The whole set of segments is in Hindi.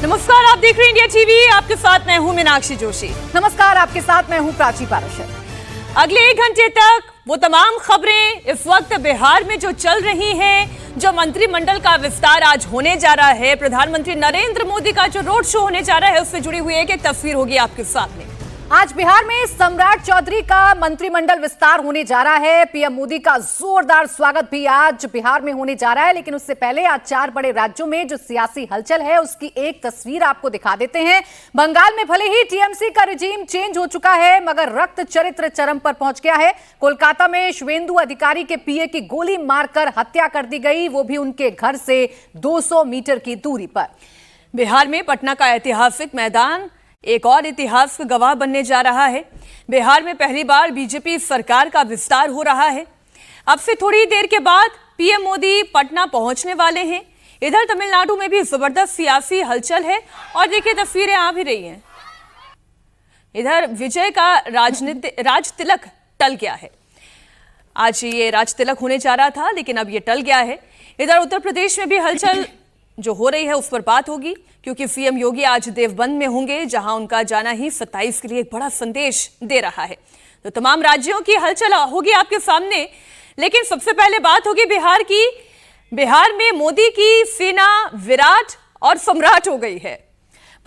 नमस्कार, आप देख रहे हैं इंडिया टीवी। आपके साथ मैं हूं मीनाक्षी जोशी। नमस्कार, आपके साथ मैं हूं प्राची पाराशर। अगले 1 घंटे तक वो तमाम खबरें इस वक्त बिहार में जो चल रही हैं, जो मंत्रिमंडल का विस्तार आज होने जा रहा है, प्रधानमंत्री नरेंद्र मोदी का जो रोड शो होने जा रहा है, उससे जुड़ी हुई एक तस्वीर होगी आपके सामने। आज बिहार में सम्राट चौधरी का मंत्रिमंडल विस्तार होने जा रहा है। पीएम मोदी का जोरदार स्वागत भी आज बिहार में होने जा रहा है। लेकिन उससे पहले आज 4 बड़े राज्यों में जो सियासी हलचल है उसकी एक तस्वीर आपको दिखा देते हैं। बंगाल में भले ही टीएमसी का रिजीम चेंज हो चुका है, मगर रक्त चरित्र चरम पर पहुंच गया है। कोलकाता में शुवेंदु अधिकारी के पीए की गोली मारकर हत्या कर दी गई, वो भी उनके घर से 200 मीटर की दूरी पर। बिहार में पटना का ऐतिहासिक मैदान एक और इतिहास का गवाह बनने जा रहा है। बिहार में पहली बार बीजेपी सरकार का विस्तार हो रहा है। अब से थोड़ी देर के बाद पीएम मोदी पटना पहुंचने वाले हैं। इधर तमिलनाडु में भी जबरदस्त सियासी हलचल है और देखिए तस्वीरें आ भी रही हैं। इधर विजय का राज तिलक टल गया है। आज ये राज तिलक होने जा रहा था, लेकिन अब ये टल गया है। इधर उत्तर प्रदेश में भी हलचल जो हो रही है उस पर बात होगी, क्योंकि सीएम योगी आज देवबंद में होंगे, जहां उनका जाना ही 27 के लिए एक बड़ा संदेश दे रहा है। तो तमाम राज्यों की हलचल होगी आपके सामने, लेकिन सबसे पहले बात होगी बिहार की। बिहार में मोदी की सेना विराट और सम्राट हो गई है।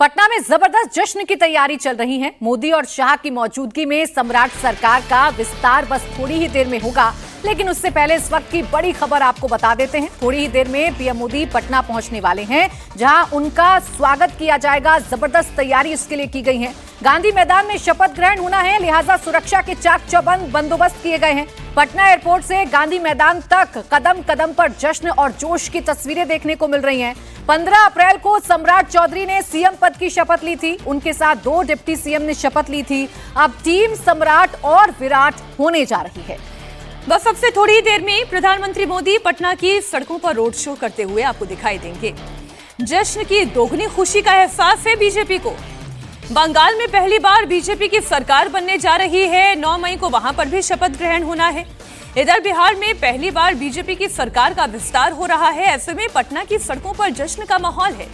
पटना में जबरदस्त जश्न की तैयारी चल रही है। मोदी और शाह की मौजूदगी में सम्राट सरकार का विस्तार बस थोड़ी ही देर में होगा। लेकिन उससे पहले इस वक्त की बड़ी खबर आपको बता देते हैं। थोड़ी ही देर में पीएम मोदी पटना पहुंचने वाले हैं, जहां उनका स्वागत किया जाएगा। जबरदस्त तैयारी इसके लिए की गई है। गांधी मैदान में शपथ ग्रहण होना है, लिहाजा सुरक्षा के चाक चौबंद बंदोबस्त किए गए हैं। पटना एयरपोर्ट से गांधी मैदान तक कदम कदम पर जश्न और जोश की तस्वीरें देखने को मिल रही हैं। 15 अप्रैल को सम्राट चौधरी ने सीएम पद की शपथ ली थी। उनके साथ 2 डिप्टी सीएम ने शपथ ली थी। अब टीम सम्राट और विराट होने जा रही है। बस अब से थोड़ी ही देर में प्रधानमंत्री मोदी पटना की सड़कों पर रोड शो करते हुए आपको दिखाई देंगे। जश्न की दोगुनी खुशी का एहसास है बीजेपी को। बंगाल में पहली बार बीजेपी की सरकार बनने जा रही है। 9 मई को वहां पर भी शपथ ग्रहण होना है। इधर बिहार में पहली बार बीजेपी की सरकार का विस्तार हो रहा है। ऐसे में पटना की सड़कों पर जश्न का माहौल है।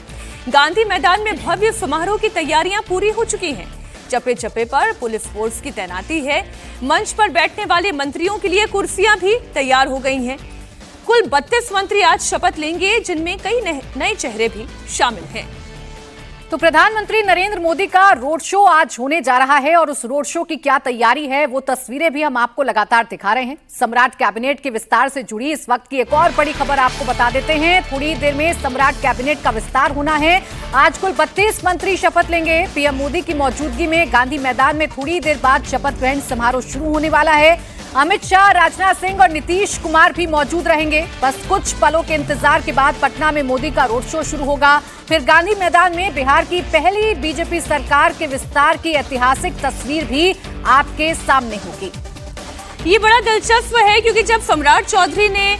गांधी मैदान में भव्य समारोह की तैयारियां पूरी हो चुकी हैं। चप्पे चप्पे पर पुलिस फोर्स की तैनाती है। मंच पर बैठने वाले मंत्रियों के लिए कुर्सियां भी तैयार हो गई हैं। कुल 32 मंत्री आज शपथ लेंगे, जिनमें कई नए चेहरे भी शामिल हैं। तो प्रधानमंत्री नरेंद्र मोदी का रोड शो आज होने जा रहा है और उस रोड शो की क्या तैयारी है, वो तस्वीरें भी हम आपको लगातार दिखा रहे हैं। सम्राट कैबिनेट के विस्तार से जुड़ी इस वक्त की एक और बड़ी खबर आपको बता देते हैं। थोड़ी देर में सम्राट कैबिनेट का विस्तार होना है। आज कुल 32 मंत्री शपथ लेंगे। पीएम मोदी की मौजूदगी में गांधी मैदान में थोड़ी देर बाद शपथ ग्रहण समारोह शुरू होने वाला है। अमित शाह, राजनाथ सिंह और नीतीश कुमार भी मौजूद रहेंगे। बस कुछ पलों के इंतजार के बाद पटना में मोदी का रोड शो शुरू होगा। फिर गांधी मैदान में बिहार की पहली बीजेपी सरकार के विस्तार की ऐतिहासिक तस्वीर भी आपके सामने होगी। ये बड़ा दिलचस्प है, क्योंकि जब सम्राट चौधरी ने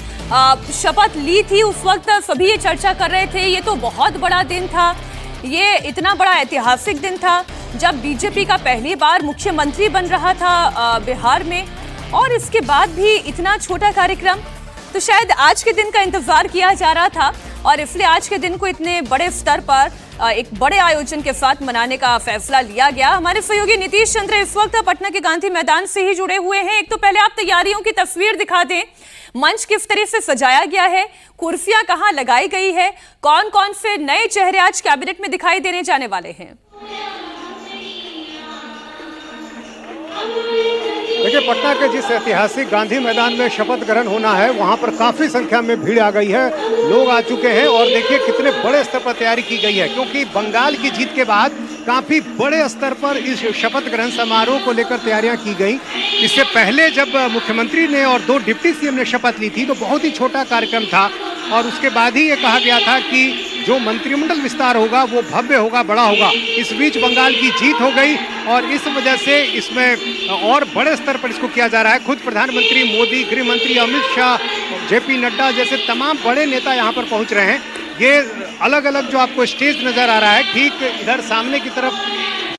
शपथ ली थी उस वक्त सभी ये चर्चा कर रहे थे, ये तो बहुत बड़ा दिन था, ये इतना बड़ा ऐतिहासिक दिन था जब बीजेपी का पहली बार मुख्यमंत्री बन रहा था बिहार में, और इसके बाद भी इतना छोटा कार्यक्रम। तो शायद आज के दिन का इंतजार किया जा रहा था और इसलिए आज के दिन को इतने बड़े स्तर पर एक बड़े आयोजन के साथ मनाने का फैसला लिया गया। हमारे सहयोगी नीतीश चंद्र इस वक्त पटना के गांधी मैदान से ही जुड़े हुए हैं। एक तो पहले आप तैयारियों की तस्वीर दिखा दें। मंच किस तरह से सजाया गया है, कुर्सियां कहां लगाई गई है, कौन कौन से नए चेहरे आज कैबिनेट में दिखाई देने जाने वाले हैं। देखिए, पटना के जिस ऐतिहासिक गांधी मैदान में शपथ ग्रहण होना है, वहां पर काफी संख्या में भीड़ आ गई है, लोग आ चुके हैं। और देखिए कितने बड़े स्तर पर तैयारी की गई है, क्योंकि बंगाल की जीत के बाद काफी बड़े स्तर पर इस शपथ ग्रहण समारोह को लेकर तैयारियां की गई। इससे पहले जब मुख्यमंत्री ने और 2 डिप्टी सीएम ने शपथ ली थी तो बहुत ही छोटा कार्यक्रम था, और उसके बाद ही ये कहा गया था कि जो मंत्रिमंडल विस्तार होगा वो भव्य होगा, बड़ा होगा। इस बीच बंगाल की जीत हो गई और इस वजह से इसमें और बड़े स्तर पर इसको किया जा रहा है। खुद प्रधानमंत्री मोदी, गृह मंत्री अमित शाह, जेपी नड्डा जैसे तमाम बड़े नेता यहाँ पर पहुँच रहे हैं। ये अलग अलग जो आपको स्टेज नजर आ रहा है, ठीक इधर सामने की तरफ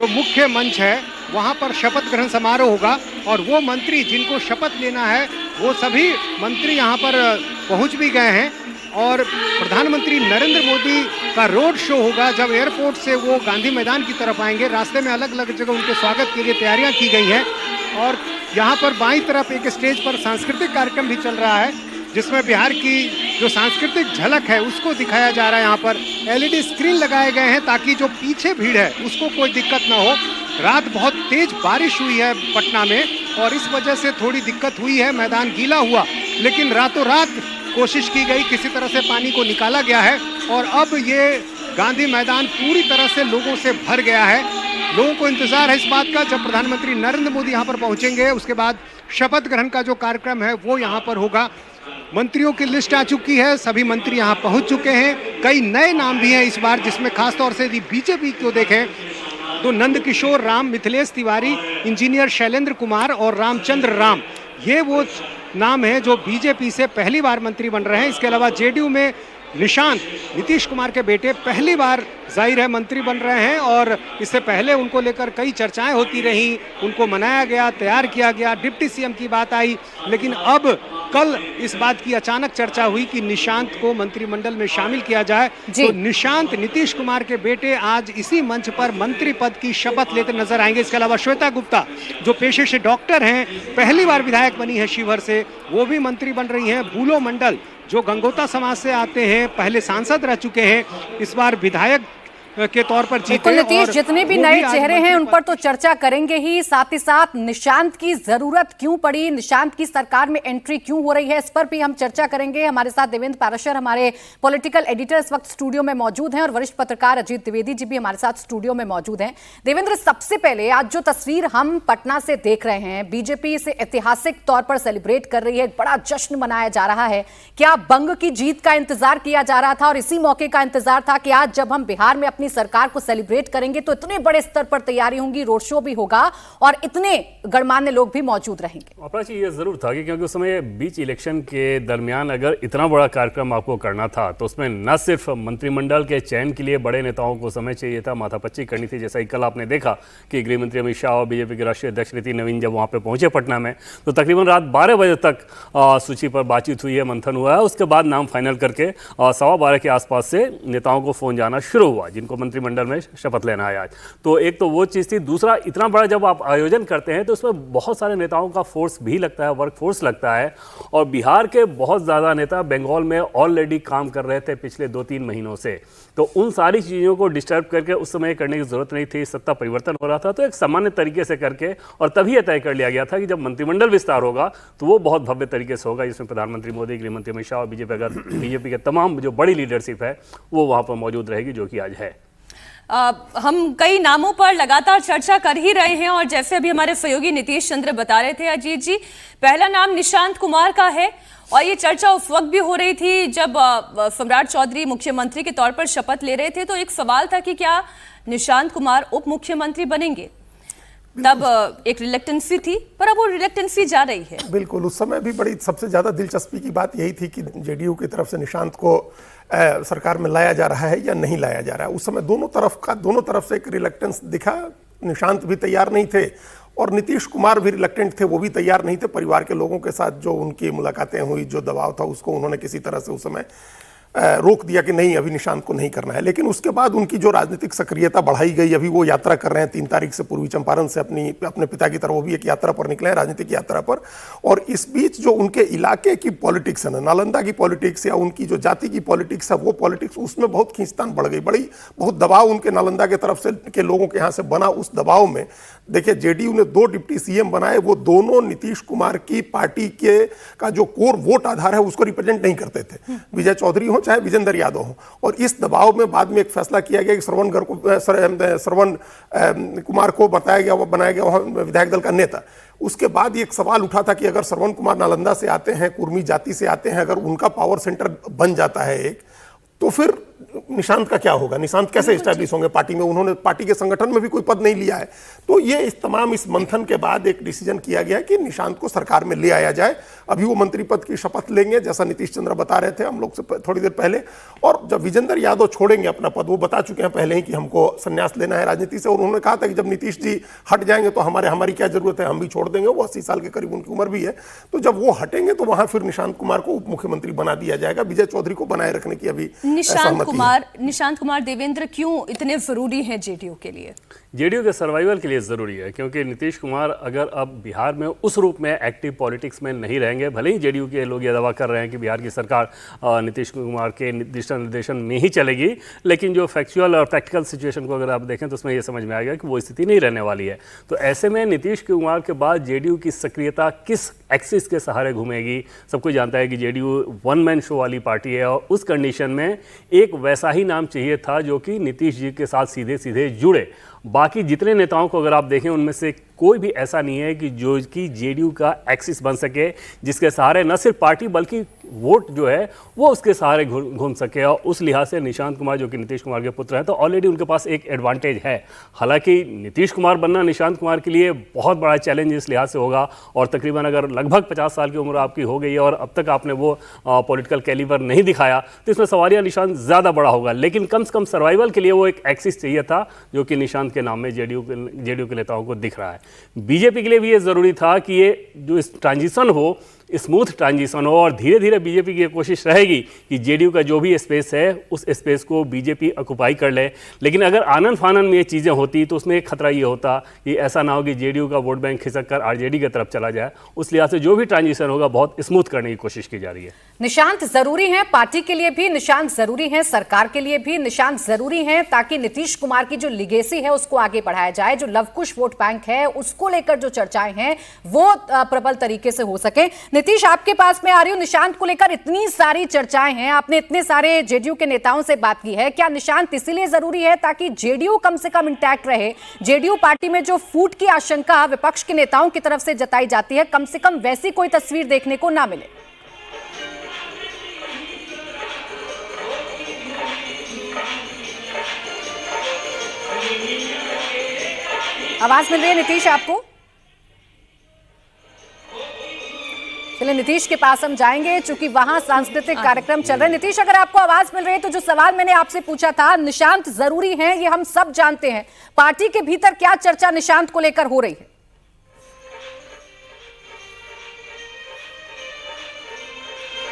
जो मुख्य मंच है वहाँ पर शपथ ग्रहण समारोह होगा, और वो मंत्री जिनको शपथ लेना है वो सभी मंत्री यहाँ पर पहुँच भी गए हैं। और प्रधानमंत्री नरेंद्र मोदी का रोड शो होगा। जब एयरपोर्ट से वो गांधी मैदान की तरफ आएंगे, रास्ते में अलग अलग जगह उनके स्वागत के लिए तैयारियां की गई हैं और यहाँ पर बाईं तरफ एक स्टेज पर सांस्कृतिक कार्यक्रम भी चल रहा है, जिसमें बिहार की जो सांस्कृतिक झलक है उसको दिखाया जा रहा है। यहाँ पर LED स्क्रीन लगाए गए हैं ताकि जो पीछे भीड़ है उसको कोई दिक्कत ना हो। रात बहुत तेज बारिश हुई है पटना में और इस वजह से थोड़ी दिक्कत हुई है, मैदान गीला हुआ, लेकिन रातों रात कोशिश की गई, किसी तरह से पानी को निकाला गया है और अब ये गांधी मैदान पूरी तरह से लोगों से भर गया है। लोगों को इंतजार है इस बात का जब प्रधानमंत्री नरेंद्र मोदी यहाँ पर पहुंचेंगे, उसके बाद शपथ ग्रहण का जो कार्यक्रम है वो यहाँ पर होगा। मंत्रियों की लिस्ट आ चुकी है, सभी मंत्री यहाँ पहुंच चुके हैं। कई नए नाम भी हैं इस बार, जिसमें खासतौर से यदि बीजेपी को देखें तो नंदकिशोर राम, मिथिलेश तिवारी, इंजीनियर शैलेंद्र कुमार और रामचंद्र राम, ये वो नाम है जो बीजेपी से पहली बार मंत्री बन रहे हैं। इसके अलावा जेडीयू में निशांत, नीतीश कुमार के बेटे, पहली बार जाहिर है मंत्री बन रहे हैं और इससे पहले उनको लेकर कई चर्चाएं होती रहीं, उनको मनाया गया, तैयार किया गया, डिप्टी सीएम की बात आई, लेकिन अब कल इस बात की अचानक चर्चा हुई कि निशांत को मंत्रिमंडल में शामिल किया जाए। तो निशांत, नीतीश कुमार के बेटे, आज इसी मंच पर मंत्री पद की शपथ लेते नजर आएंगे। इसके अलावा श्वेता गुप्ता, जो पेशे से डॉक्टर हैं, पहली बार विधायक बनी है शिवहर से, वो भी मंत्री बन रही हैं। बुलो मंडल, जो गंगोता समाज से आते हैं, पहले सांसद रह चुके हैं, इस बार विधायक के तौर पर जीते। नीतीश, जितने भी नए चेहरे हैं उन पर तो चर्चा करेंगे ही, साथ ही साथ निशांत की जरूरत क्यों पड़ी, निशांत की सरकार में एंट्री क्यों हो रही है, इस पर भी हम चर्चा करेंगे। हमारे साथ देवेंद्र पाराशर, हमारे पॉलिटिकल एडिटर, इस वक्त स्टूडियो में मौजूद हैं और वरिष्ठ पत्रकार अजीत द्विवेदी जी भी हमारे साथ स्टूडियो में मौजूद हैं। देवेंद्र, सबसे पहले आज जो तस्वीर हम पटना से देख रहे हैं, बीजेपी इसे ऐतिहासिक तौर पर सेलिब्रेट कर रही है, बड़ा जश्न मनाया जा रहा है। क्या बंग की जीत का इंतजार किया जा रहा था और इसी मौके का इंतजार था कि आज जब हम बिहार में अपनी सरकार को सेलिब्रेट करेंगे तो इतने बड़े स्तर पर तैयारी होंगी, रोड शो भी होगा और इतने गणमान्य लोग भी मौजूद रहेंगे? अपराची, ये जरूर था कि क्योंकि उस समय बीच इलेक्शन के दरमियान अगर इतना बड़ा कार्यक्रम आपको करना था तो उसमें न सिर्फ मंत्रिमंडल के चयन के लिए बड़े नेताओं को समय चाहिए था, माथापच्ची करनी थी। जैसा कि कल आपने देखा कि गृह मंत्री अमित शाह और बीजेपी के राष्ट्रीय अध्यक्ष नितिन नवीन जब वहां पर पहुंचे पटना में, तो तकरीबन रात 12 बजे तक सूची पर बातचीत हुई है, मंथन हुआ है। उसके बाद नाम फाइनल करके 12:15 के आसपास से नेताओं को फोन जाना शुरू हुआ जिनको मंत्रिमंडल में शपथ लेना है आज। तो एक तो वो चीज़ थी। दूसरा, इतना बड़ा जब आप आयोजन करते हैं तो उसमें बहुत सारे नेताओं का फोर्स भी लगता है, वर्क फोर्स लगता है और बिहार के बहुत ज़्यादा नेता बंगाल में ऑलरेडी काम कर रहे थे पिछले 2-3 महीनों से, तो उन सारी चीज़ों को डिस्टर्ब करके उस समय करने की जरूरत नहीं थी। सत्ता परिवर्तन हो रहा था तो एक सामान्य तरीके से करके और तभी यह तय कर लिया गया था कि जब मंत्रिमंडल विस्तार होगा तो वो बहुत भव्य तरीके से होगा, जिसमें प्रधानमंत्री मोदी, गृह मंत्री अमित शाह और बीजेपी के तमाम जो बड़ी लीडरशिप है वो वहाँ पर मौजूद रहेगी, जो कि आज है। हम कई नामों पर लगातार चर्चा कर ही रहे हैं और जैसे अभी हमारे सहयोगी नीतीश चंद्र बता रहे थे अजीत जी, पहला नाम निशांत कुमार का है और ये चर्चा उस वक्त भी हो रही थी जब सम्राट चौधरी मुख्यमंत्री के तौर पर शपथ ले रहे थे, तो एक सवाल था कि क्या निशांत कुमार उप मुख्यमंत्री बनेंगे। तब एक रिलेक्टेंसी थी, पर अब वो रिलेक्टेंसी जा रही है। बिल्कुल, उस समय भी बड़ी सबसे ज्यादा दिलचस्पी की बात यही थी कि जेडीयू की तरफ से निशांत को सरकार में लाया जा रहा है या नहीं लाया जा रहा है। उस समय दोनों तरफ से एक रिलेक्टेंस दिखा। निशांत भी तैयार नहीं थे और नीतीश कुमार भी रिलेक्टेंट थे, वो भी तैयार नहीं थे। परिवार के लोगों के साथ जो उनकी मुलाकातें हुई, जो दबाव था, उसको उन्होंने किसी तरह से उस समय रोक दिया कि नहीं, अभी निशांत को नहीं करना है। लेकिन उसके बाद उनकी जो राजनीतिक सक्रियता बढ़ाई गई, अभी वो यात्रा कर रहे हैं 3 तारीख से पूर्वी चंपारण से अपने पिता की तरफ, वो भी एक यात्रा पर निकले हैं, राजनीतिक यात्रा पर। और इस बीच जो उनके इलाके की पॉलिटिक्स है ना, नालंदा की पॉलिटिक्स या उनकी जो जाति की पॉलिटिक्स है, वो पॉलिटिक्स, उसमें बहुत खींचतान बढ़ गई, बहुत दबाव उनके नालंदा के तरफ से के लोगों के यहाँ से बना। उस दबाव में देखिए जेडीयू ने 2 डिप्टी सीएम बनाए, वो दोनों नीतीश कुमार की पार्टी के का जो कोर वोट आधार है उसको रिप्रेजेंट नहीं करते थे, विजय चौधरी हो चाहे विजेंद्र यादव हो। और इस दबाव में बाद में एक फैसला किया गया कि श्रवण कुमार को बनाया गया वहां विधायक दल का नेता। उसके बाद एक सवाल उठा था कि अगर श्रवण कुमार नालंदा से आते हैं, कुर्मी जाति से आते हैं, अगर उनका पावर सेंटर बन जाता है एक, तो फिर निशांत का क्या होगा, निशांत कैसे स्टैब्लिश होंगे पार्टी में। उन्होंने पार्टी के संगठन में भी कोई पद नहीं लिया है। तो ये इस मंथन के बाद एक डिसीजन किया गया कि निशांत को सरकार में ले आया जाए। अभी वो मंत्री पद की शपथ लेंगे, जैसा नीतीश चंद्र बता रहे थे हम लोग से थोड़ी देर पहले। और जब विजेंद्र यादव छोड़ेंगे अपना पद, वो बता चुके हैं पहले ही कि हमको संन्यास लेना है राजनीति से। और उन्होंने कहा था कि जब नीतीश जी हट जाएंगे तो हमारी क्या जरूरत है, हम भी छोड़ देंगे। वो 80 साल के करीब उनकी उम्र भी है। तो जब वो हटेंगे तो वहां फिर निशांत कुमार को उप मुख्यमंत्री बना दिया जाएगा। विजय चौधरी को बनाए रखने की अभी सहमति निशांत कुमार देवेंद्र क्यों इतने जरूरी हैं जेडीयू के लिए? जेडीयू के सर्वाइवल के लिए ज़रूरी है, क्योंकि नीतीश कुमार अगर अब बिहार में उस रूप में एक्टिव पॉलिटिक्स में नहीं रहेंगे, भले ही जेडीयू के लोग ये दावा कर रहे हैं कि बिहार की सरकार नीतीश कुमार के निर्देशन में ही चलेगी, लेकिन जो फैक्चुअल और प्रैक्टिकल सिचुएशन को अगर आप देखें तो उसमें ये समझ में आएगा कि वो स्थिति नहीं रहने वाली है। तो ऐसे में नीतीश कुमार के बाद जेडीयू की सक्रियता किस एक्सिस के सहारे घूमेगी? सबको जानता है कि जेडीयू वन मैन शो वाली पार्टी है, और उस कंडीशन में एक वैसा ही नाम चाहिए था जो कि नीतीश जी के साथ सीधे सीधे जुड़े। बाकी जितने नेताओं को अगर आप देखें उनमें से कोई भी ऐसा नहीं है कि जो कि जेडीयू का एक्सिस बन सके, जिसके सहारे न सिर्फ पार्टी बल्कि वोट जो है वो उसके सहारे घूम सके। और उस लिहाज से निशांत कुमार जो कि नीतीश कुमार के पुत्र हैं, तो ऑलरेडी उनके पास एक एडवांटेज है। हालांकि नीतीश कुमार बनना निशांत कुमार के लिए बहुत बड़ा चैलेंज इस लिहाज से होगा, और तकरीबन अगर लगभग 50 साल की उम्र आपकी हो गई है और अब तक आपने वो पॉलिटिकल कैलिबर नहीं दिखाया, तो इसमें सवालिया निशान ज़्यादा बड़ा होगा। लेकिन कम से कम सर्वाइवल के लिए वो एक एक्सिस चाहिए था जो कि निशांत के नाम में जेडीयू के नेताओं को दिख रहा है। बीजेपी के लिए भी ये ज़रूरी था कि ये जो इस ट्रांजिशन हो, स्मूथ ट्रांजिशन हो, और धीरे धीरे बीजेपी की कोशिश रहेगी कि जेडीयू का जो भी स्पेस है उस स्पेस को बीजेपी ऑक्युपाई कर ले। लेकिन अगर आनन फानन में ये चीज़ें होती तो उसमें एक खतरा ये होता कि ऐसा ना हो कि जेडीयू का वोट बैंक खिसक कर आरजेडी की तरफ चला जाए। उस लिहाज से जो भी ट्रांजिशन होगा बहुत स्मूथ करने की कोशिश की जा रही है। निशांत जरूरी है, पार्टी के लिए भी निशांत जरूरी है, सरकार के लिए भी निशांत जरूरी है, ताकि नीतीश कुमार की जो लिगेसी है उसको आगे बढ़ाया जाए। जो लवकुश वोट बैंक है उसको लेकर जो चर्चाएं हैं वो प्रबल तरीके से हो सके। नीतीश, आपके पास में आ रही हूं। निशांत को लेकर इतनी सारी चर्चाएं हैं, आपने इतने सारे जेडीयू के नेताओं से बात की है, क्या निशांत इसीलिए जरूरी है ताकि जेडीयू कम से कम इंटैक्ट रहे? जेडीयू पार्टी में जो फूट की आशंका विपक्ष के नेताओं की तरफ से जताई जाती है, कम से कम वैसी कोई तस्वीर देखने को ना मिले। आवाज मिल रही है नीतीश आपको? चलिए नीतीश के पास हम जाएंगे, चूंकि वहां सांस्कृतिक कार्यक्रम चल रहे हैं। नीतीश, अगर आपको आवाज मिल रही है तो जो सवाल मैंने आपसे पूछा था, निशांत जरूरी है, ये हम सब जानते हैं, पार्टी के भीतर क्या चर्चा निशांत को लेकर हो रही है?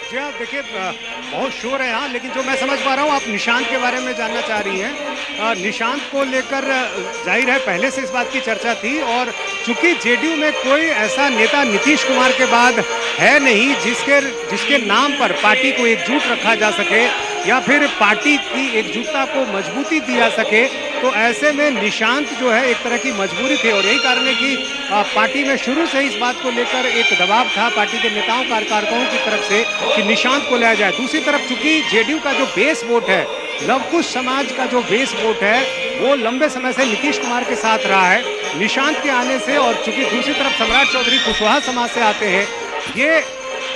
जी हाँ, देखिए बहुत शोर है यहाँ, लेकिन जो मैं समझ पा रहा हूँ आप निशांत के बारे में जानना चाह रही हैं। निशांत को लेकर जाहिर है पहले से इस बात की चर्चा थी, और चूंकि जेडीयू में कोई ऐसा नेता नीतीश कुमार के बाद है नहीं जिसके नाम पर पार्टी को एकजुट रखा जा सके या फिर पार्टी की एकजुटता को मजबूती दी जा सके, तो ऐसे में निशांत जो है एक तरह की मजबूरी थी। और यही कारण है कि पार्टी में शुरू से इस बात को लेकर एक दबाव था पार्टी के नेताओं कार्यकर्ताओं की तरफ से कि निशांत को लाया जाए। दूसरी तरफ चूंकि जेडीयू का जो बेस वोट है, लवकुश समाज का जो बेस वोट है, वो लंबे समय से नीतीश कुमार के साथ रहा है। निशांत के आने से, और चूंकि दूसरी तरफ सम्राट चौधरी कुशवाहा समाज से आते हैं, ये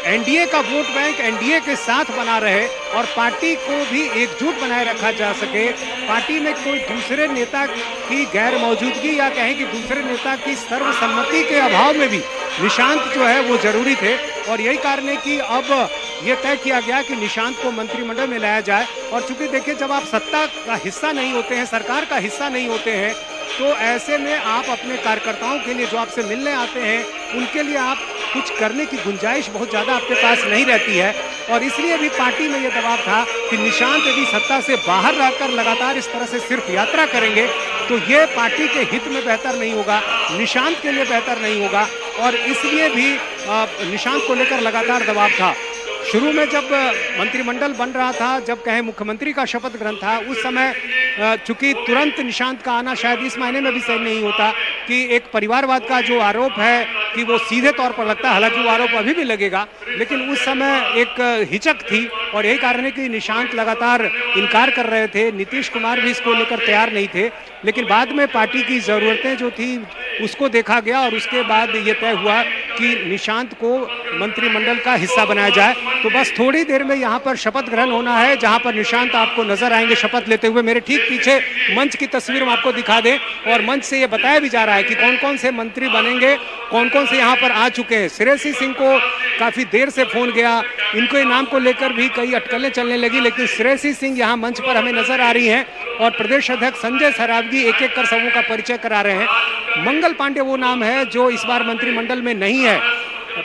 एनडीए का वोट बैंक एनडीए के साथ बना रहे और पार्टी को भी एकजुट बनाए रखा जा सके। पार्टी में कोई दूसरे नेता की गैर मौजूदगी या कहें कि दूसरे नेता की सर्वसम्मति के अभाव में भी निशांत जो है वो जरूरी थे। और यही कारण है कि अब ये तय किया गया कि निशांत को मंत्रिमंडल में लाया जाए। और चूंकि देखिए, जब आप सत्ता का हिस्सा नहीं होते हैं, सरकार का हिस्सा नहीं होते हैं, तो ऐसे में आप अपने कार्यकर्ताओं के लिए जो आपसे मिलने आते हैं उनके लिए आप कुछ करने की गुंजाइश बहुत ज़्यादा आपके पास नहीं रहती है। और इसलिए भी पार्टी में ये दबाव था कि निशांत यदि सत्ता से बाहर रहकर लगातार इस तरह से सिर्फ यात्रा करेंगे तो ये पार्टी के हित में बेहतर नहीं होगा, निशांत के लिए बेहतर नहीं होगा। और इसलिए भी निशांत को लेकर लगातार दबाव था। शुरू में जब मंत्रिमंडल बन रहा था, जब कहें मुख्यमंत्री का शपथ ग्रहण था, उस समय चूंकि तुरंत निशांत का आना शायद इस मायने में भी सही नहीं होता कि एक परिवारवाद का जो आरोप है कि वो सीधे तौर पर लगता है, हालांकि वो आरोप अभी भी लगेगा, लेकिन उस समय एक हिचक थी। और यही कारण है कि निशांत लगातार इनकार कर रहे थे, नीतीश कुमार भी इसको लेकर तैयार नहीं थे। लेकिन बाद में पार्टी की ज़रूरतें जो थी उसको देखा गया और उसके बाद ये तय हुआ कि निशांत को मंत्रिमंडल का हिस्सा बनाया जाए। तो बस थोड़ी देर में यहाँ पर शपथ ग्रहण होना है, जहाँ पर निशांत आपको नजर आएंगे शपथ लेते हुए। मेरे ठीक पीछे मंच की तस्वीर हम आपको दिखा दें, और मंच से ये बताया भी जा रहा है कि कौन कौन से मंत्री बनेंगे, कौन कौन से यहाँ पर आ चुके हैं। श्रेयसी सिंह को काफ़ी देर से फोन गया, इनको नाम को लेकर भी कई अटकलें चलने लगी, लेकिन श्रेयसी सिंह यहाँ मंच पर हमें नजर आ रही हैं। और प्रदेश अध्यक्ष संजय सरावगी एक एक कर सबों का परिचय करा रहे हैं। मंगल पांडे वो नाम है जो इस बार मंत्रिमंडल में नहीं है।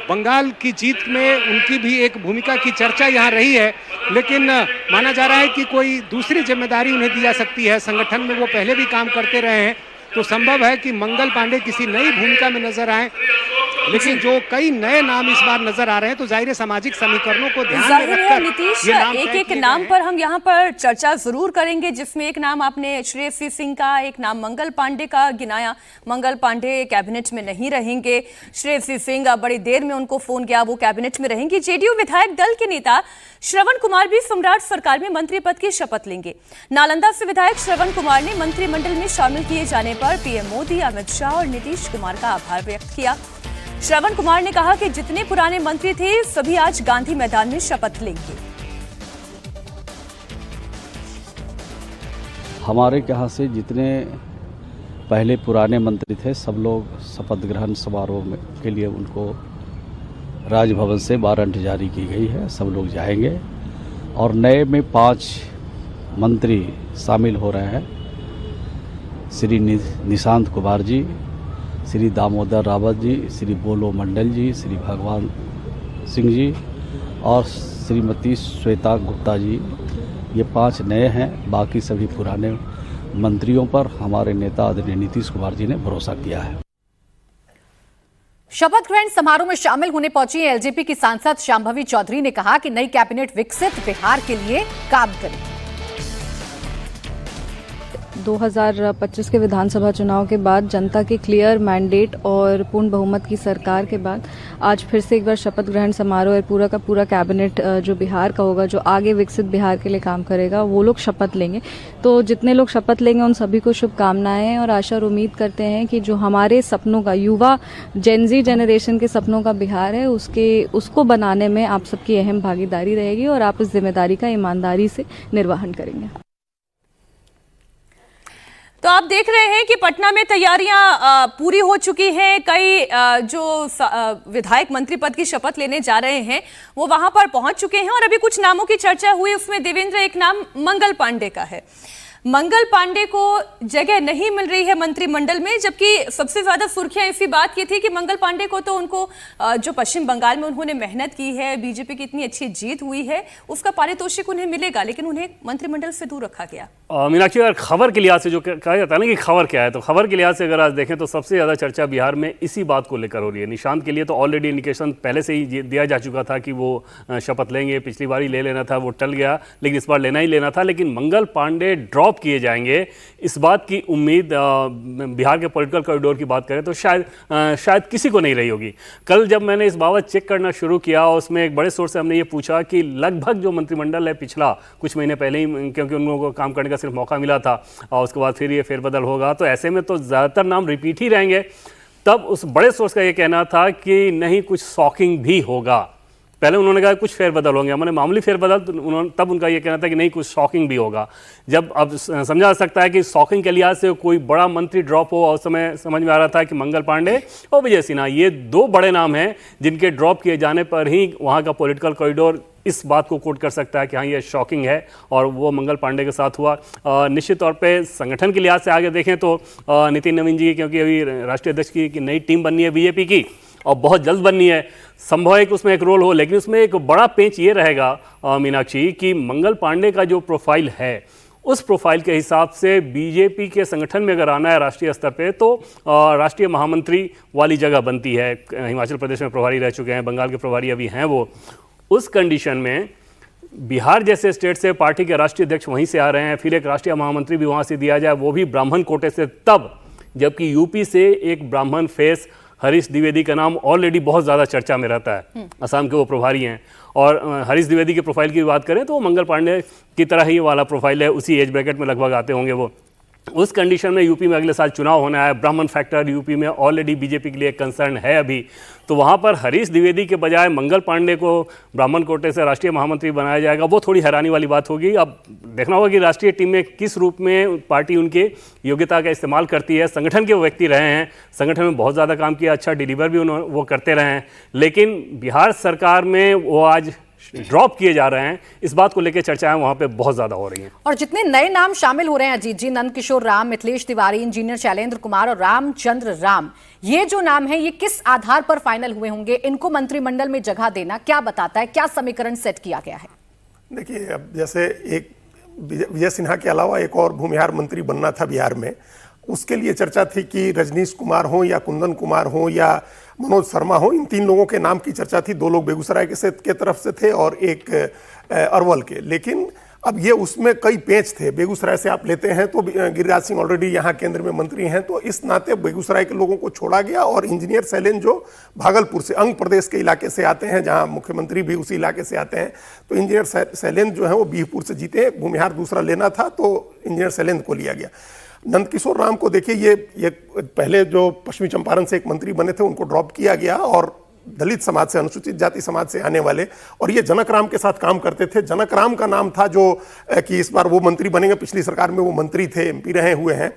बंगाल की जीत में उनकी भी एक भूमिका की चर्चा यहाँ रही है, लेकिन माना जा रहा है कि कोई दूसरी जिम्मेदारी उन्हें दी जा सकती है। संगठन में वो पहले भी काम करते रहे हैं, तो संभव है कि मंगल पांडे किसी नई भूमिका में नजर आए। लेकिन जो कई नए नाम इस बार नजर आ रहे हैं, तो जाहिर है सामाजिक समीकरणों को ध्यान में जाहिर है रखकर नीतीश, ये नाम एक तय एक किए नाम गए पर हम यहाँ पर चर्चा जरूर करेंगे, जिसमें एक नाम आपने श्रेयसी सिंह का, एक नाम मंगल पांडे का गिनाया। मंगल पांडे कैबिनेट में नहीं रहेंगे। श्रेयसी सिंह बड़ी देर में उनको फोन किया, वो कैबिनेट में रहेंगी। जेडीयू विधायक दल के नेता श्रवण कुमार भी सम्राट सरकार में मंत्री पद की शपथ लेंगे। नालंदा से विधायक श्रवण कुमार ने मंत्रिमंडल में शामिल किए जाने पर पीएम मोदी, अमित शाह और नीतीश कुमार का आभार व्यक्त किया। श्रवण कुमार ने कहा कि जितने पुराने मंत्री थे सभी आज गांधी मैदान में शपथ लेंगे। हमारे यहाँ से जितने पहले पुराने मंत्री थे सब लोग शपथ ग्रहण समारोह में के लिए उनको राजभवन से वारंट जारी की गई है। सब लोग जाएंगे और नए में 5 मंत्री शामिल हो रहे हैं। श्री निशांत कुमार जी, श्री दामोदर रावत जी, श्री बोलो मंडल जी, श्री भगवान सिंह जी और श्रीमती श्वेता गुप्ता जी, ये 5 नए हैं। बाकी सभी पुराने मंत्रियों पर हमारे नेता आदरणीय नीतीश कुमार जी ने भरोसा किया है। शपथ ग्रहण समारोह में शामिल होने पहुंची एलजेपी की सांसद शांभवी चौधरी ने कहा कि नई कैबिनेट विकसित बिहार के लिए काम करेगी। 2025 के विधानसभा चुनाव के बाद जनता के क्लियर मैंडेट और पूर्ण बहुमत की सरकार के बाद आज फिर से एक बार शपथ ग्रहण समारोह और पूरा का पूरा कैबिनेट जो बिहार का होगा, जो आगे विकसित बिहार के लिए काम करेगा, वो लोग शपथ लेंगे। तो जितने लोग शपथ लेंगे उन सभी को शुभकामनाएं हैं और आशा और उम्मीद करते हैं कि जो हमारे सपनों का, युवा जेनजी जनरेशन के सपनों का बिहार है, उसको बनाने में आप सबकी अहम भागीदारी रहेगी और आप इस जिम्मेदारी का ईमानदारी से निर्वहन करेंगे। तो आप देख रहे हैं कि पटना में तैयारियां पूरी हो चुकी हैं। कई जो विधायक मंत्री पद की शपथ लेने जा रहे हैं वो वहां पर पहुंच चुके हैं और अभी कुछ नामों की चर्चा हुई, उसमें देवेंद्र एक नाम मंगल पांडे का है। मंगल पांडे को जगह नहीं मिल रही है मंत्रिमंडल में, जबकि सबसे ज्यादा सुर्खियां इसी बात की थी कि मंगल पांडे को तो उनको जो पश्चिम बंगाल में उन्होंने मेहनत की है, बीजेपी की इतनी अच्छी जीत हुई है, उसका पारितोषिक उन्हें मिलेगा, लेकिन उन्हें मंत्रिमंडल से दूर रखा गया। मीनाक्षी, अगर खबर के लिहाज से जो कहा जाता है ना कि खबर क्या है, तो खबर के लिहाज से अगर आज देखें तो सबसे ज़्यादा चर्चा बिहार में इसी बात को लेकर हो रही है। निशांत के लिए तो ऑलरेडी इंडिकेशन पहले से ही दिया जा चुका था कि वो शपथ लेंगे, पिछली बार ही ले लेना था, वो टल गया, लेकिन इस बार लेना ही लेना था। लेकिन मंगल पांडे ड्रॉप किए जाएंगे, इस बात की उम्मीद बिहार के पॉलिटिकल कॉरिडोर की बात करें तो शायद किसी को नहीं रही होगी। कल जब मैंने इस बाबत चेक करना शुरू किया, उसमें एक बड़े सोर्स से हमने ये पूछा कि लगभग जो मंत्रिमंडल है पिछला कुछ महीने पहले ही, क्योंकि उन लोगों को काम करने का सिर्फ मौका मिला था और उसके बाद फिर ये फेरबदल होगा, तो ऐसे में तो ज़्यादातर नाम रिपीट ही रहेंगे। तब उस बड़े सोर्स का ये कहना था कि नहीं, कुछ शॉकिंग भी होगा। पहले उन्होंने कहा कुछ फेरबदल होंगे, मैंने मामूली फेरबदल, तो तब उनका ये कहना था कि नहीं, कुछ शॉकिंग भी होगा। जब अब समझा जा सकता है कि शॉकिंग के लिहाज से कोई बड़ा मंत्री ड्रॉप हो, और समय समझ में आ रहा था कि मंगल पांडे और विजय सिन्हा, ये 2 बड़े नाम हैं जिनके ड्रॉप किए जाने पर ही वहाँ का पॉलिटिकल कॉरिडोर इस बात को कोट कर सकता है कि हाँ, ये शॉकिंग है, और वो मंगल पांडे के साथ हुआ। निश्चित तौर पे संगठन के लिहाज से आगे देखें तो नितिन नवीन जी, क्योंकि अभी राष्ट्रीय अध्यक्ष की नई टीम बननी है बीजेपी की और बहुत जल्द बननी है, संभव है कि उसमें एक रोल हो, लेकिन उसमें एक बड़ा पेंच ये रहेगा मीनाक्षी कि मंगल पांडे का जो प्रोफाइल है, उस प्रोफाइल के हिसाब से बीजेपी के संगठन में अगर आना है राष्ट्रीय स्तर पे, तो राष्ट्रीय महामंत्री वाली जगह बनती है। हिमाचल प्रदेश में प्रभारी रह चुके हैं, बंगाल के प्रभारी अभी हैं वो। उस कंडीशन में बिहार जैसे स्टेट से पार्टी के राष्ट्रीय अध्यक्ष वहीं से आ रहे हैं, फिर एक राष्ट्रीय महामंत्री भी वहाँ से दिया जाए, वो भी ब्राह्मण कोटे से, तब जबकि यूपी से एक ब्राह्मण फेस हरीश द्विवेदी का नाम ऑलरेडी बहुत ज़्यादा चर्चा में रहता है, असम के वो प्रभारी हैं। और हरीश द्विवेदी के प्रोफाइल की बात करें तो मंगल पांडे की तरह ही वाला प्रोफाइल है, उसी एज ब्रैकेट में लगभग आते होंगे वो। उस कंडीशन में यूपी में अगले साल चुनाव होना है, ब्राह्मण फैक्टर यूपी में ऑलरेडी बीजेपी के लिए कंसर्न है अभी, तो वहाँ पर हरीश द्विवेदी के बजाय मंगल पांडे को ब्राह्मण कोटे से राष्ट्रीय महामंत्री बनाया जाएगा, वो थोड़ी हैरानी वाली बात होगी। अब देखना होगा कि राष्ट्रीय टीम में किस रूप में पार्टी उनके योग्यता का इस्तेमाल करती है। संगठन के वो व्यक्ति रहे हैं, संगठन में बहुत ज़्यादा काम किया, अच्छा डिलीवर भी वो करते रहे हैं, लेकिन बिहार सरकार में वो आज ड्रॉप किए जा रहे हैं, इस बात को लेकर चर्चाएं वहां पे बहुत ज्यादा हो रही हैं। और जितने नए नाम शामिल हो रहे हैं, अजीत जी, नंद किशोर राम, मिथिलेश तिवारी, इंजीनियर शैलेंद्र कुमार और रामचंद्र राम, ये जो नाम है ये किस आधार पर फाइनल हुए होंगे? इनको मंत्रिमंडल में जगह देना क्या बताता है, क्या समीकरण सेट किया गया है? देखिए, अब जैसे एक विजय सिन्हा के अलावा एक और भूमिहार मंत्री बनना था बिहार में, उसके लिए चर्चा थी कि रजनीश कुमार हो या कुंदन कुमार हो या मनोज शर्मा हो, इन 3 लोगों के नाम की चर्चा थी। 2 लोग बेगूसराय के तरफ से थे और एक अरवल के। लेकिन अब ये उसमें कई पेच थे। बेगूसराय से आप लेते हैं तो गिरिराज सिंह ऑलरेडी यहाँ केंद्र में मंत्री हैं, तो इस नाते बेगूसराय के लोगों को छोड़ा गया और इंजीनियर शैलेंद्र जो भागलपुर से, अंग प्रदेश के इलाके से आते हैं, जहाँ मुख्यमंत्री भी उसी इलाके से आते हैं, तो इंजीनियर शैलेंद्र जो है वो बीहपुर से जीते। भूमिहार दूसरा लेना था तो इंजीनियर शैलेंद्र को लिया गया। नंदकिशोर राम को देखिए, ये पहले जो पश्चिमी चंपारण से एक मंत्री बने थे उनको ड्रॉप किया गया और दलित समाज से, अनुसूचित जाति समाज से आने वाले, और ये जनक राम के साथ काम करते थे। जनक राम का नाम था जो कि इस बार वो मंत्री बनेंगे, पिछली सरकार में वो मंत्री थे, एमपी रहे हुए हैं,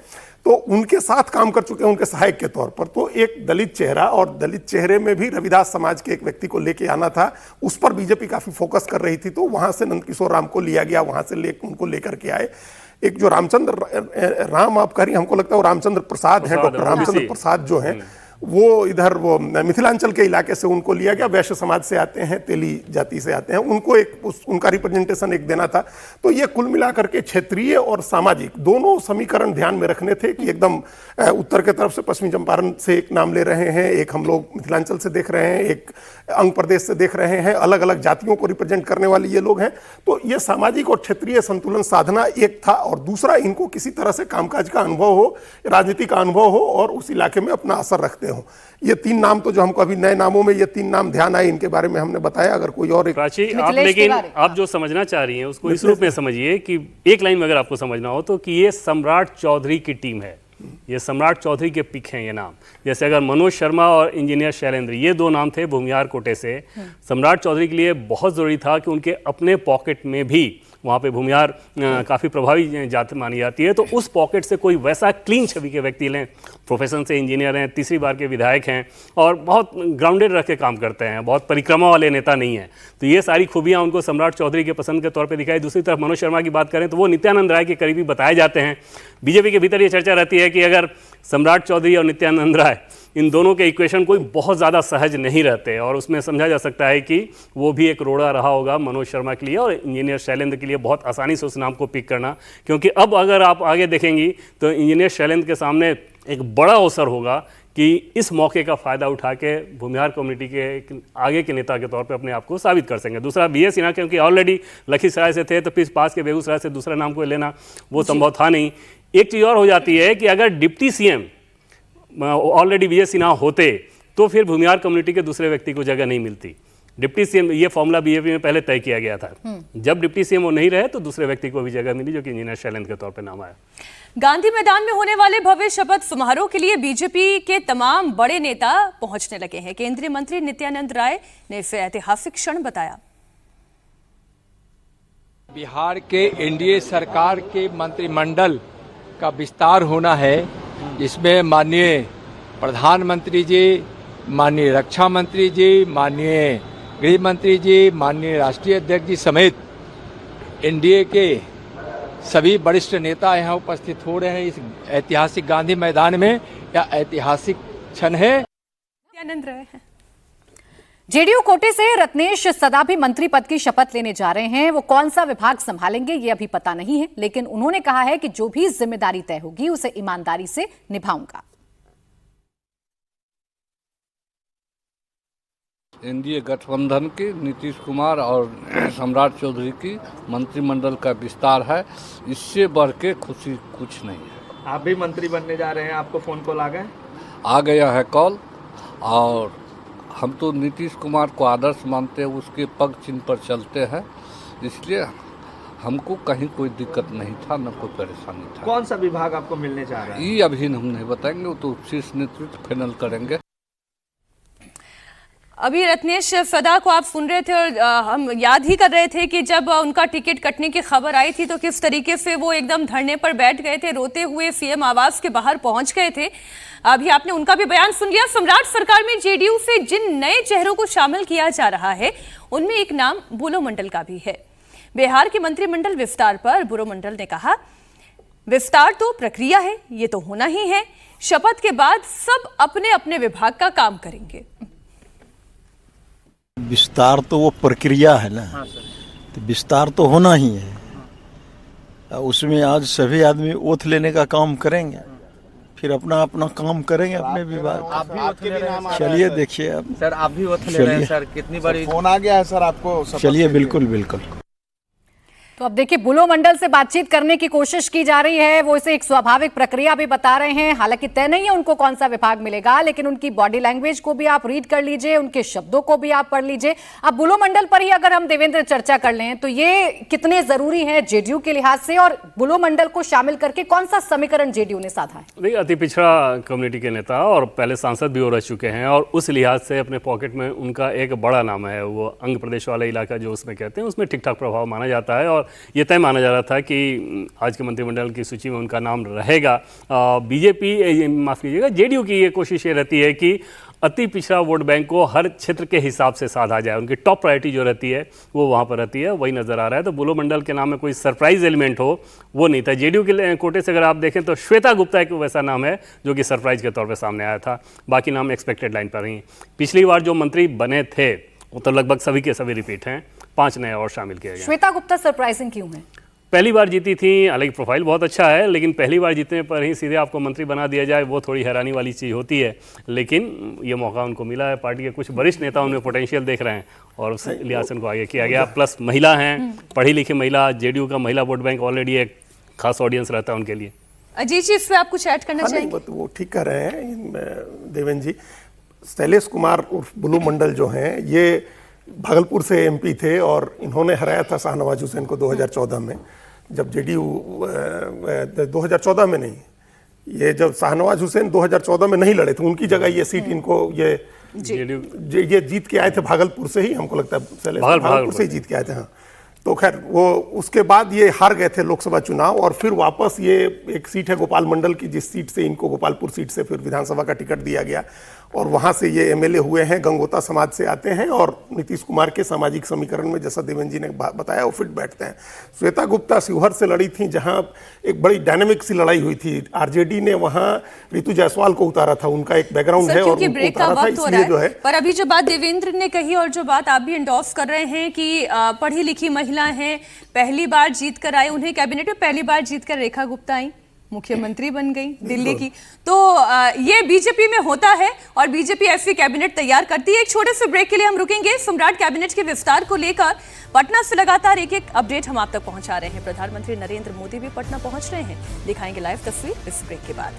तो उनके साथ काम कर चुके हैं उनके सहायक के तौर पर। तो एक दलित चेहरा, और दलित चेहरे में भी रविदास समाज के एक व्यक्ति को लेके आना था, उस पर बीजेपी काफी फोकस कर रही थी, तो वहां से नंदकिशोर राम को लिया गया, वहां से उनको लेकर के आए। एक जो रामचंद्र राम आप कह रही, हमको लगता है वो रामचंद्र प्रसाद हैं, डॉक्टर रामचंद्र प्रसाद जो हैं, वो इधर वो मिथिलांचल के इलाके से उनको लिया गया। वैश्य समाज से आते हैं, तेली जाति से आते हैं, उनको उनका रिप्रेजेंटेशन एक देना था। तो ये कुल मिलाकर के क्षेत्रीय और सामाजिक दोनों समीकरण ध्यान में रखने थे कि एकदम उत्तर के तरफ से पश्चिमी चंपारण से एक नाम ले रहे हैं, एक हम लोग मिथिलांचल से देख रहे हैं, एक अंग प्रदेश से देख रहे हैं, अलग अलग जातियों को रिप्रेजेंट करने वाले ये लोग हैं। तो ये सामाजिक और क्षेत्रीय संतुलन साधना एक था, और दूसरा इनको किसी तरह से कामकाज का अनुभव हो, राजनीति का अनुभव हो और उस इलाके में अपना असर रखते हो। ये 3 नाम तो जो हमको अभी नए नामों में ये 3 नाम ध्यान आए, इनके बारे में हमने बताया। अगर कोई और प्राची, आप लेकिन आप जो समझना चाह रही हैं उसको इस रूप में समझिए कि एक लाइन में अगर आपको समझना हो तो कि ये सम्राट चौधरी की टीम है, ये सम्राट चौधरी के पिक हैं ये नाम। जैसे अगर मनोज शर्मा और इंजीनियर शैलेंद्र, ये 2 नाम थे भूमिहार कोटे से, सम्राट चौधरी के लिए बहुत ज़रूरी था कि उनके अपने पॉकेट में भी, वहाँ पे भूमिहार काफ़ी प्रभावी जात मानी जाती है, तो उस पॉकेट से कोई वैसा क्लीन छवि के व्यक्ति लें, प्रोफेशन से इंजीनियर हैं, तीसरी बार के विधायक हैं और बहुत ग्राउंडेड रख के काम करते हैं, बहुत परिक्रमा वाले नेता नहीं हैं, तो ये सारी खूबियाँ उनको सम्राट चौधरी के पसंद के तौर पे दिखाई। दूसरी तरफ मनोज शर्मा की बात करें तो वो नित्यानंद राय के करीबी बताए जाते हैं। बीजेपी के भीतर ये चर्चा रहती है कि अगर सम्राट चौधरी और नित्यानंद राय, इन दोनों के इक्वेशन कोई बहुत ज़्यादा सहज नहीं रहते, और उसमें समझा जा सकता है कि वो भी एक रोड़ा रहा होगा मनोज शर्मा के लिए और इंजीनियर शैलेंद्र के लिए बहुत आसानी से उस नाम को पिक करना। क्योंकि अब अगर आप आगे देखेंगी तो इंजीनियर शैलेंद्र के सामने एक बड़ा अवसर होगा कि इस मौके का फ़ायदा उठा के भूमिहार कम्युनिटी के आगे के नेता के तौर पे अपने आप को साबित कर सकेंगे। दूसरा विजय सिन्हा, क्योंकि ऑलरेडी लखीसराय से थे, तो फिर पास के बेगूसराय से दूसरा नाम को लेना वो संभव था नहीं। एक चीज़ और हो जाती है कि अगर deputy CM already Vijay Sinha होते तो फिर भूमिहार कम्युनिटी के दूसरे व्यक्ति को जगह नहीं मिलती। डिप्टी सीएम, ये फॉर्मूला बीजेपी में पहले तय किया गया था। जब डिप्टी सीएम वो नहीं रहे तो दूसरे व्यक्ति को भी जगह मिली, जो कि इंजीनियर शैलेंद्र के तौर पे नाम आया। गांधी मैदान में होने वाले भव्य शपथ समारोह के लिए बीजेपी के तमाम बड़े नेता पहुंचने लगे हैं। केंद्रीय मंत्री नित्यानंद राय ने इसे ऐतिहासिक क्षण बताया। बिहार के एनडीए सरकार के मंत्रिमंडल का विस्तार होना है, जिसमें माननीय प्रधानमंत्री जी, माननीय रक्षा मंत्री जी, माननीय गृह मंत्री जी, माननीय राष्ट्रीय अध्यक्ष जी समेत एनडीए के सभी वरिष्ठ नेता यहाँ उपस्थित हो रहे हैं इस ऐतिहासिक गांधी मैदान में। यह ऐतिहासिक क्षण है। जेडीयू कोटे से रत्नेश सदा भी मंत्री पद की शपथ लेने जा रहे हैं। वो कौन सा विभाग संभालेंगे ये अभी पता नहीं है, लेकिन उन्होंने कहा है कि जो भी जिम्मेदारी तय होगी उसे ईमानदारी से निभाऊंगा। एनडीए गठबंधन की नीतीश कुमार और सम्राट चौधरी की मंत्रिमंडल का विस्तार है, इससे बढ़ के खुशी कुछ नहीं है। आप भी मंत्री बनने जा रहे हैं, आपको फोन कॉल आ गया है कॉल, और हम तो नीतीश कुमार को आदर्श मानते हैं, उसके पग चिन्ह पर चलते हैं, इसलिए हमको कहीं कोई दिक्कत नहीं था, न कोई परेशानी था। कौन सा विभाग आपको मिलने जा रहा है? ये अभी हम नहीं बताएंगे, वो तो शीर्ष नेतृत्व फाइनल करेंगे। अभी रत्नेश सदा को आप सुन रहे थे और हम याद ही कर रहे थे कि जब उनका टिकट कटने की खबर आई थी तो किस तरीके से वो एकदम धरने पर बैठ गए थे, रोते हुए सीएम आवास के बाहर पहुंच गए थे। अभी आपने उनका भी बयान सुन लिया। सम्राट सरकार में जेडीयू से जिन नए चेहरों को शामिल किया जा रहा है उनमें एक नाम बुलो मंडल का भी है। बिहार के मंत्रिमंडल विस्तार पर बुलो मंडल ने कहा विस्तार तो प्रक्रिया है, ये तो होना ही है। शपथ के बाद सब अपने अपने विभाग का काम करेंगे। विस्तार तो वो प्रक्रिया है ना, तो विस्तार तो होना ही है। उसमें आज सभी आदमी ओथ लेने का काम करेंगे, फिर अपना अपना काम करेंगे अपने विभाग। चलिए देखिए अब सर, आप भी ओथ ले रहे हैं सर, कितनी बड़ी फोन आ गया है सर आपको? चलिए बिल्कुल बिल्कुल। तो अब देखिए बुलो मंडल से बातचीत करने की कोशिश की जा रही है। वो इसे एक स्वाभाविक प्रक्रिया भी बता रहे हैं। हालांकि तय नहीं है उनको कौन सा विभाग मिलेगा, लेकिन उनकी बॉडी लैंग्वेज को भी आप रीड कर लीजिए, उनके शब्दों को भी आप पढ़ लीजिए। अब बुलो मंडल पर ही अगर हम देवेंद्र चर्चा कर लें तो ये कितने जरूरी है जेडीयू के लिहाज से, और बुलो मंडल को शामिल करके कौन सा समीकरण जेडीयू ने साधा है? देखिए, अति पिछड़ा कम्युनिटी के नेता और पहले सांसद भी हो रह चुके हैं, और उस लिहाज से अपने पॉकेट में उनका एक बड़ा नाम है। वो अंग प्रदेश वाला इलाका जो उसमें कहते हैं, उसमें ठीक ठाक प्रभाव माना जाता है, और ये तय माना जा रहा था कि आज के मंत्रिमंडल की सूची में उनका नाम रहेगा। बीजेपी, माफ कीजिएगा, जेडीयू की ये कोशिश ये रहती है कि अति पिछड़ा वोट बैंक को हर क्षेत्र के हिसाब से साधा जाए। उनकी टॉप प्रायोरिटी जो रहती है वो वहाँ पर रहती है, वही नजर आ रहा है। तो बुलो मंडल के नाम में कोई सरप्राइज एलिमेंट हो वो नहीं था। जेडीयू के कोटे से अगर आप देखें तो श्वेता गुप्ता एक वैसा नाम है जो कि सरप्राइज के तौर पर सामने आया था। बाकी नाम एक्सपेक्टेड लाइन पर ही। पिछली बार जो मंत्री बने थे वो तो लगभग सभी के सभी रिपीट हैं, 5 नए और शामिल किए गए। श्वेता गुप्ता सरप्राइजिंग क्यों है? पहली बार जीती थी, हालांकि प्रोफाइल बहुत अच्छा है, लेकिन पहली बार जीतने पर ही सीधे आपको मंत्री बना दिया जाए वो थोड़ी हैरानी वाली चीज़ होती है। लेकिन ये मौका उनको मिला है, पार्टी के कुछ वरिष्ठ नेता उनमें पोटेंशियल देख रहे हैं और उस लिहाज से उनको आगे किया गया। प्लस महिला हैं, पढ़ी लिखी महिला, जेडीयू का महिला वोट बैंक ऑलरेडी एक खास ऑडियंस रहता है उनके लिए। अजीत जी, इस पर आप कुछ ऐड करना चाहेंगे? वो ठीक कह रहे हैं देवेंद्र जी। शैलेश कुमार उर्फ बुलू मंडल जो हैं, ये भागलपुर से एमपी थे और इन्होंने हराया था शाहनवाज हुसैन को 2014 में, जब जेडीयू 2014 में नहीं, ये जब शाहनवाज हुसैन 2014 में नहीं लड़े थे, उनकी जगह ये सीट इनको ये जीत के आए थे भागलपुर से ही, हमको लगता है भागलपुर से ही जीत के आए थे। हाँ, तो खैर वो उसके बाद ये हार गए थे लोकसभा चुनाव, और फिर वापस ये एक सीट है गोपाल मंडल की, जिस सीट से इनको गोपालपुर सीट से फिर विधानसभा का टिकट दिया गया, और वहाँ से ये एमएलए हुए हैं। गंगोता समाज से आते हैं और नीतीश कुमार के सामाजिक समीकरण में, जैसा देवेंद्र जी ने बताया, वो फिट बैठते हैं। श्वेता गुप्ता शिवहर से लड़ी थी, जहाँ एक बड़ी डायनेमिक सी लड़ाई हुई थी। आरजेडी ने वहाँ रितु जायसवाल को उतारा था, उनका एक बैकग्राउंड है और उनको उतारा था, इसलिए जो है। पर अभी जो बात देवेंद्र ने कही और जो बात आप भी एंडोर्स कर रहे हैं कि पढ़ी लिखी महिला हैं, पहली बार जीत कर आई, उन्हें कैबिनेट में पहली बार जीत कर रेखा गुप्ता आई, मुख्यमंत्री बन गई दिल्ली की, तो ये बीजेपी में होता है और बीजेपी ऐसी कैबिनेट तैयार करती है। एक छोटे से ब्रेक के लिए हम रुकेंगे। सम्राट कैबिनेट के विस्तार को लेकर पटना से लगातार एक एक अपडेट हम आप तक पहुंचा रहे हैं। प्रधानमंत्री नरेंद्र मोदी भी पटना पहुंच रहे हैं, दिखाएंगे लाइव तस्वीर इस ब्रेक के बाद।